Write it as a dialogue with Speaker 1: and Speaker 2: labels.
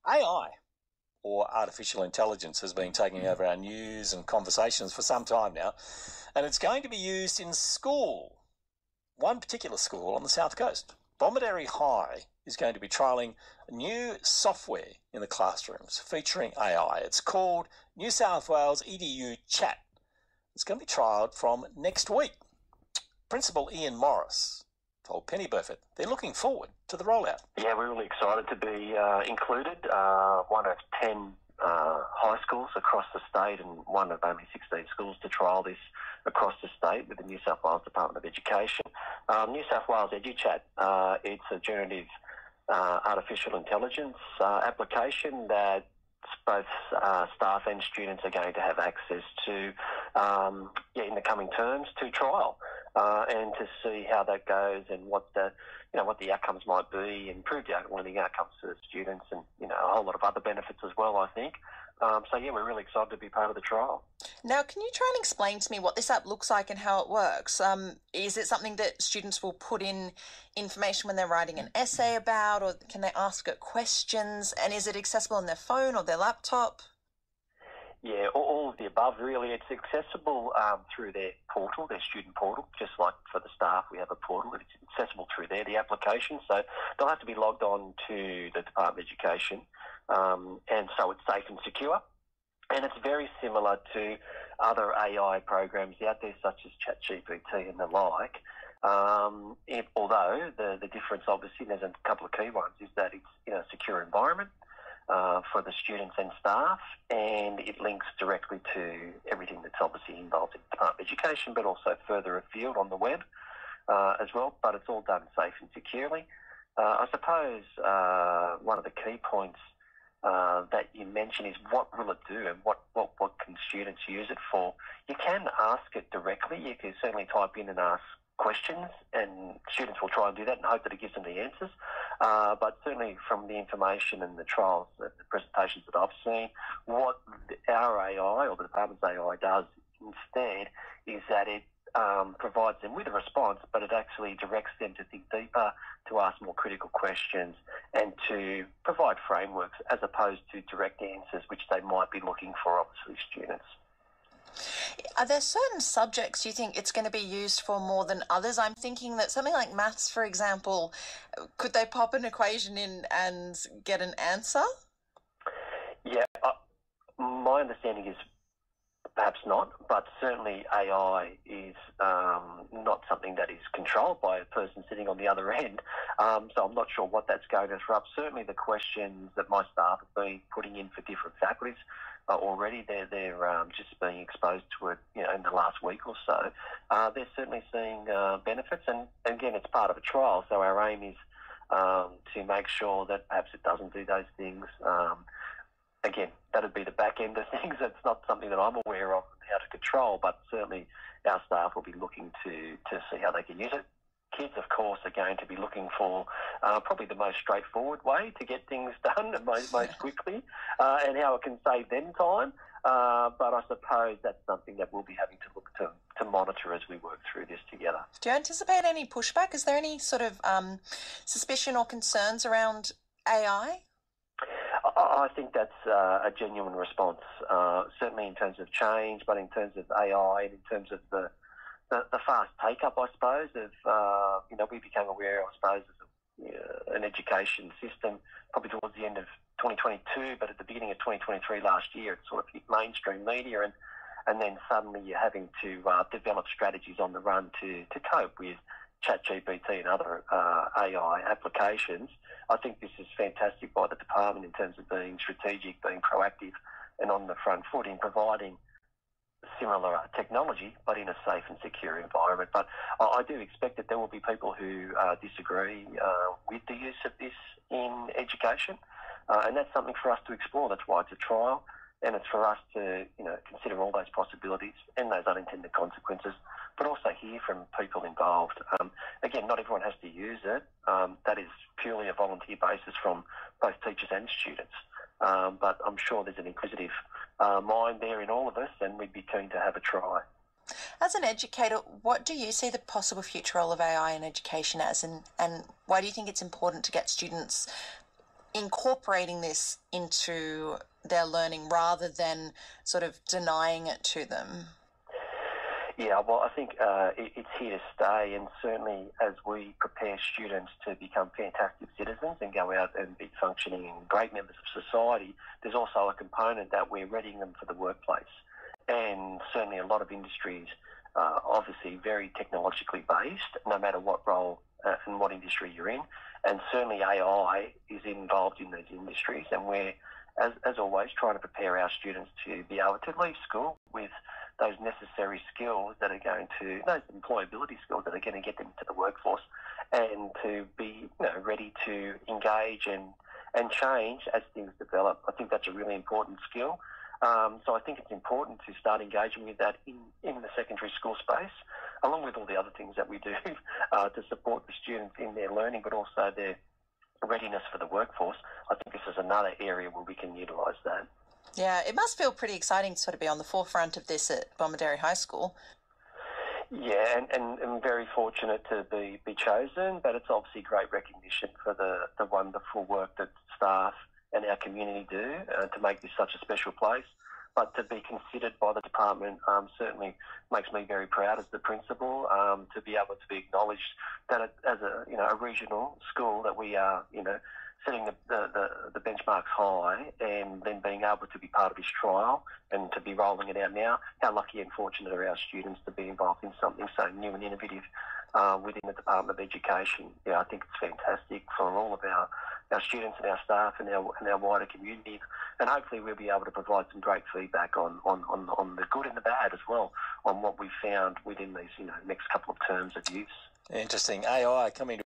Speaker 1: AI, or artificial intelligence, has been taking over our news and conversations for some time now, and it's going to be used in school. One particular school on the south coast, Bomaderry High, is going to be trialling new software in the classrooms featuring AI. It's called New South Wales EduChat. It's going to be trialled from next week. Principal Ian Morris told Penny Burford they're looking forward to the rollout.
Speaker 2: Yeah, we're really excited to be included. One of 10 high schools across the state and one of only 16 schools to trial this across the state with the New South Wales Department of Education. New South Wales EduChat, it's a generative artificial intelligence application that both staff and students are going to have access to in the coming terms to trial and to see how that goes and what the outcomes might be, and improve the learning outcomes for the students, and a whole lot of other benefits as well, I think. We're really excited to be part of the trial.
Speaker 3: Now, can you try and explain to me what this app looks like and how it works? Is it something that students will put in information when they're writing an essay about, or can they ask it questions? And is it accessible on their phone or their laptop?
Speaker 2: Yeah, all of the above, really. It's accessible through their portal, their student portal, just like for the staff we have a portal. It's accessible through there, the application. So they'll have to be logged on to the Department of Education, and so it's safe and secure. And it's very similar to other AI programs out there, such as ChatGPT and the like. Although the difference, obviously, there's a couple of key ones, is that it's in a secure environment for the students and staff, and it links directly to everything that's obviously involved in the Department of Education, but also further afield on the web as well. But it's all done safe and securely. I suppose one of the key points that you mentioned is what will it do, and what can students use it for? You can ask it directly. You can certainly type in and ask questions, and students will try and do that and hope that it gives them the answers. But certainly from the information and the trials, the presentations that I've seen, what our AI or the department's AI does instead is that it provides them with a response, but it actually directs them to think deeper, to ask more critical questions, and to provide frameworks as opposed to direct answers, which they might be looking for, obviously, students.
Speaker 3: Are there certain subjects you think it's going to be used for more than others? I'm thinking that something like maths, for example, could they pop an equation in and get an answer?
Speaker 2: Yeah, my understanding is perhaps not, but certainly AI is not something that is controlled by a person sitting on the other end. So I'm not sure what that's going to throw up. Certainly the questions that my staff have been putting in for different faculties already, they're just being exposed to it, in the last week or so. They're certainly seeing benefits, and again, it's part of a trial. So our aim is to make sure that perhaps it doesn't do those things. Again, that would be the back end of things. That's not something that I'm aware of how to control, but certainly our staff will be looking to see how they can use it. Kids, of course, are going to be looking for probably the most straightforward way to get things done most quickly, and how it can save them time. But I suppose that's something that we'll be having to look to monitor as we work through this together.
Speaker 3: Do you anticipate any pushback? Is there any sort of suspicion or concerns around AI?
Speaker 2: I think that's a genuine response, certainly in terms of change, but in terms of AI and in terms of the fast take-up, I suppose, of, we became aware, I suppose, of an education system probably towards the end of 2022, but at the beginning of 2023 last year, it sort of hit mainstream media, and then suddenly you're having to develop strategies on the run to cope with ChatGPT and other AI applications. I think this is fantastic by the department in terms of being strategic, being proactive, and on the front foot in providing similar technology, but in a safe and secure environment. But I do expect that there will be people who disagree with the use of this in education, and that's something for us to explore. That's why it's a trial, and it's for us to consider all those possibilities and those unintended consequences, but also hear from people involved. Again, not everyone has to use it. That is purely a volunteer basis from both teachers and students. But I'm sure there's an inquisitive mind there in all of us, and we'd be keen to have a try.
Speaker 3: As an educator, what do you see the possible future role of AI in education as, and why do you think it's important to get students incorporating this into their learning rather than sort of denying it to them?
Speaker 2: Yeah, well, I think it's here to stay, and certainly as we prepare students to become fantastic citizens and go out and be functioning and great members of society, there's also a component that we're readying them for the workplace. And certainly a lot of industries are obviously very technologically based, no matter what role and what industry you're in. And certainly AI is involved in these industries, and we're, as always, trying to prepare our students to be able to leave school with those necessary skills that are going to, those employability skills that are going to get them to the workforce, and to be ready to engage and change as things develop. I think that's a really important skill. So I think it's important to start engaging with that in the secondary school space, along with all the other things that we do to support the students in their learning, but also their readiness for the workforce. I think this is another area where we can utilise that.
Speaker 3: Yeah, it must feel pretty exciting to sort of be on the forefront of this at Bomaderry High School.
Speaker 2: Yeah, and very fortunate to be chosen, but it's obviously great recognition for the wonderful work that staff and our community do to make this such a special place. But to be considered by the department certainly makes me very proud as the principal to be able to be acknowledged that as a regional school that we are setting the benchmarks high, and then being able to be part of this trial and to be rolling it out now. How lucky and fortunate are our students to be involved in something so new and innovative within the Department of Education. Yeah, I think it's fantastic for all of our students and our staff and our wider community, and hopefully we'll be able to provide some great feedback on the good and the bad as well, on what we found within these next couple of terms of use.
Speaker 1: Interesting. AI coming to